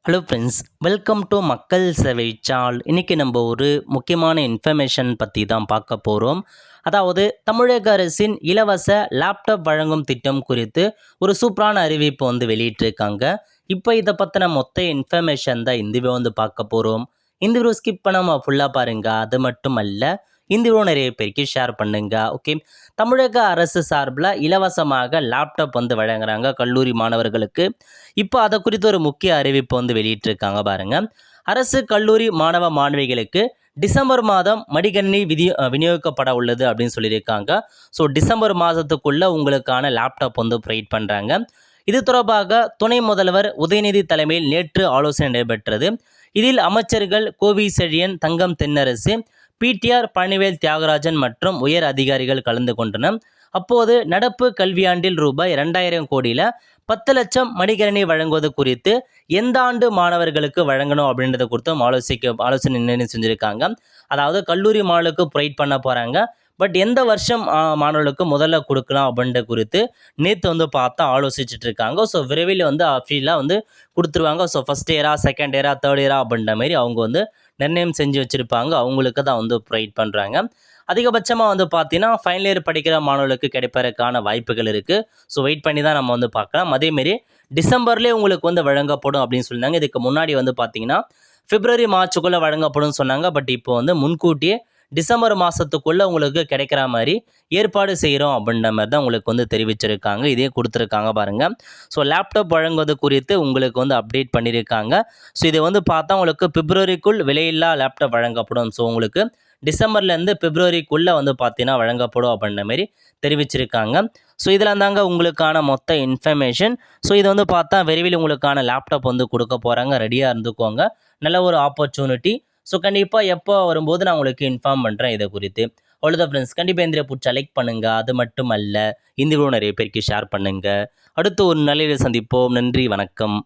Hello friends, welcome to மக்கள் சேவை சால். இன்றைக்கி நம்ம ஒரு முக்கியமான இன்ஃபர்மேஷன் பற்றி தான் பார்க்க போகிறோம். அதாவது தமிழக அரசின் இலவச லேப்டாப் வழங்கும் திட்டம் குறித்து ஒரு சூப்பரான அறிவிப்பு வெளியிட்டிருக்காங்க. இப்போ இதை பற்றின மொத்த இன்ஃபர்மேஷன் தான் இந்த வீடியோ பார்க்க போகிறோம். இந்த வீடியோ ஸ்கிப் பண்ணாமல் ஃபுல்லாக பாருங்கள். அது மட்டும் அல்ல, இந்த வீடியோ நிறைய பேருக்கு ஷேர் பண்ணுங்க. ஓகே, தமிழக அரசு சார்பில் இலவசமாக லேப்டாப் வழங்குறாங்க கல்லூரி மாணவர்களுக்கு. இப்போ அதை குறித்து ஒரு முக்கிய அறிவிப்பு வெளியிட்டிருக்காங்க பாருங்க. அரசு கல்லூரி மாணவ மாணவிகளுக்கு டிசம்பர் மாதம் மடிக்கணினி விநியோகிக்கப்பட உள்ளது அப்படின்னு சொல்லியிருக்காங்க. ஸோ டிசம்பர் மாதத்துக்குள்ள உங்களுக்கான லேப்டாப் ப்ரொவைட் பண்ணுறாங்க. இது தொடர்பாக துணை முதல்வர் உதயநிதி தலைமையில் நேற்று ஆலோசனை நடைபெற்றது. இதில் அமைச்சர்கள் கோவி செழியன், தங்கம் தென்னரசு, பிடிஆர் பழனிவேல் தியாகராஜன் மற்றும் உயர் அதிகாரிகள் கலந்து கொண்டனர். அப்போது நடப்பு கல்வியாண்டில் ரூபாய் 2000 கோடியில் 10 லட்சம் மடிக்கணினி வழங்குவது குறித்து எந்த ஆண்டு மாணவர்களுக்கு வழங்கணும் அப்படின்றத குறித்தும் ஆலோசனை நிர்ணயம் செஞ்சுருக்காங்க. அதாவது கல்லூரி மாணவர்களுக்கு ப்ரொவைட் பண்ண போகிறாங்க. பட் எந்த வருஷம் மாணவர்களுக்கு முதல்ல கொடுக்கலாம் அப்படின்ற குறித்து நேற்று பார்த்தா ஆலோசிச்சுட்டு இருக்காங்க. ஸோ விரைவில் அஃபீலாக கொடுத்துருவாங்க. ஸோ ஃபஸ்ட் இயரா, செகண்ட் இயரா, தேர்ட் இயரா அப்படின்ற மாதிரி அவங்க நிர்ணயம் செஞ்சு வச்சுருப்பாங்க. அவங்களுக்கு தான் ப்ரொவைட் பண்ணுறாங்க. அதிகபட்சமாக பார்த்தீங்கன்னா ஃபைனல் இயர் படிக்கிற மாணவர்களுக்கு கிடைப்பதற்கான வாய்ப்புகள் இருக்குது. ஸோ வெயிட் பண்ணி தான் நம்ம பார்க்கலாம். அதேமாரி டிசம்பர்லேயே உங்களுக்கு வழங்கப்படும் அப்படின்னு சொல்லியிருந்தாங்க. இதுக்கு முன்னாடி பார்த்தீங்கன்னா பிப்ரவரி மார்ச்சுக்குள்ளே வழங்கப்படும் சொன்னாங்க. பட் இப்போ முன்கூட்டியே டிசம்பர் மாதத்துக்குள்ளே உங்களுக்கு கிடைக்கிற மாதிரி ஏற்பாடு செய்கிறோம் அப்படின்ற மாதிரி தான் உங்களுக்கு தெரிவிச்சிருக்காங்க. இதே கொடுத்துருக்காங்க பாருங்கள். ஸோ லேப்டாப் வழங்குவது குறித்து உங்களுக்கு அப்டேட் பண்ணியிருக்காங்க. ஸோ இதை பார்த்தா உங்களுக்கு பிப்ரவரிக்குள் விலையில்லா லேப்டாப் வழங்கப்படும். ஸோ உங்களுக்கு டிசம்பர்லேருந்து பிப்ரவரிக்குள்ளே பார்த்தீங்கன்னா வழங்கப்படும் அப்படின்ற மாதிரி தெரிவிச்சிருக்காங்க. ஸோ இதில் தாங்க உங்களுக்கான மொத்த இன்ஃபர்மேஷன். ஸோ இதை பார்த்தா விரைவில் உங்களுக்கான லேப்டாப் கொடுக்க போகிறாங்க. ரெடியாக இருந்துக்கோங்க. நல்ல ஒரு ஆப்பர்ச்சுனிட்டி. ஸோ கண்டிப்பாக எப்போ வரும்போது நான் உங்களுக்கு இன்ஃபார்ம் பண்ணுறேன் இதை குறித்து. அவ்வளோதான் ஃப்ரெண்ட்ஸ். கண்டிப்பாக இந்த பிடிச்சா லைக் பண்ணுங்கள். அது மட்டும் அல்ல, இந்த வீடியோ நிறைய பேருக்கு ஷேர் பண்ணுங்கள். அடுத்து ஒரு நல்ல சந்திப்போம். நன்றி, வணக்கம்.